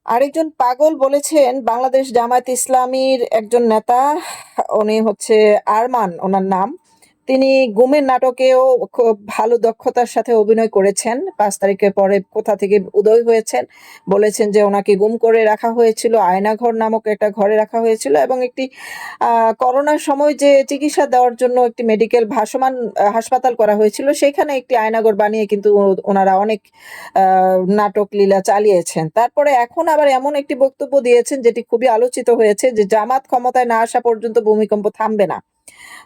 আরেকজন পাগল বলেছেন বাংলাদেশ জামায়াত ইসলামীর একজন নেতা, উনি হচ্ছে আরমান ওনার নাম। তিনি গুমের নাটকেও খুব ভালো দক্ষতার সাথে অভিনয় করেছেন। ৫ তারিখের পরে কোথা থেকে উদয় হয়েছেন। বলেছেন যে ওনাকে গুম করে রাখা হয়েছিল। আয়নাঘর নামক একটা ঘরে রাখা হয়েছিল এবং একটি আ করোনার সময় যে চিকিৎসা দেওয়ার জন্য একটি মেডিকেল ভাসমান হাসপাতাল করা হয়েছিল, সেখানে একটি আয়নাঘর বানিয়ে কিন্তু ওনারা অনেক আ নাটক লীলা চালিয়েছেন। তারপরে এখন আবার এমন একটি বক্তব্য দিয়েছেন যেটি খুবই আলোচিত হয়েছে যে জামাত ক্ষমতায় না আসা পর্যন্ত ভূমিকম্প থামবে না।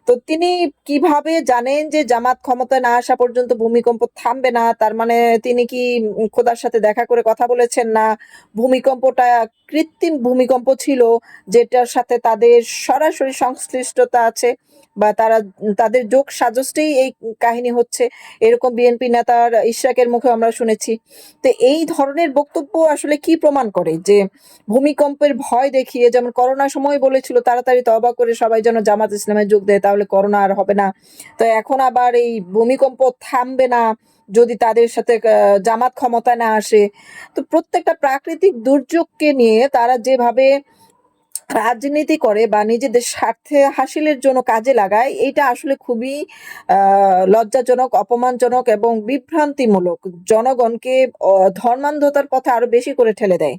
তো তিনি কিভাবে জানেন যে জামাত ক্ষমতায় না আসা পর্যন্ত ভূমিকম্প থামবে না? তার মানে তিনি কি খোদার সাথে দেখা করে কথা বলেছেন, না ভূমিকম্পটা কৃত্রিম ভূমিকম্প ছিল যেটার সাথে তাদের সরাসরি সংশ্লিষ্টতা আছে, বা তাদের যোগসাজশেই এই কাহিনী হচ্ছে, এরকম বিএনপি নেতার ইশরাকের মুখেও আমরা শুনেছি। তো এই ধরনের বক্তব্য আসলে কি প্রমাণ করে? যে ভূমিকম্পের ভয় দেখিয়ে, যেমন করোনার সময় বলেছিল তাড়াতাড়ি তওবা করে সবাই যেন জামাত ইসলামে যোগ দেয়, তাহলে করোনা আর হবে না। তো এখন আবার এই ভূমিকম্প থামবে না যদি তাদের সাথে জামাত ক্ষমতায় না আসে। তো প্রত্যেকটা প্রাকৃতিক দুর্যোগকে নিয়ে তারা যেভাবে রাজনীতি করে বা নিজেদের স্বার্থে হাসিলের জন্য কাজে লাগায়, এইটা আসলে খুবই আ লজ্জাজনক, অপমানজনক এবং বিভ্রান্তিমূলক। জনগণকে ধর্মান্ধতার পথে আরো বেশি করে ঠেলে দেয়।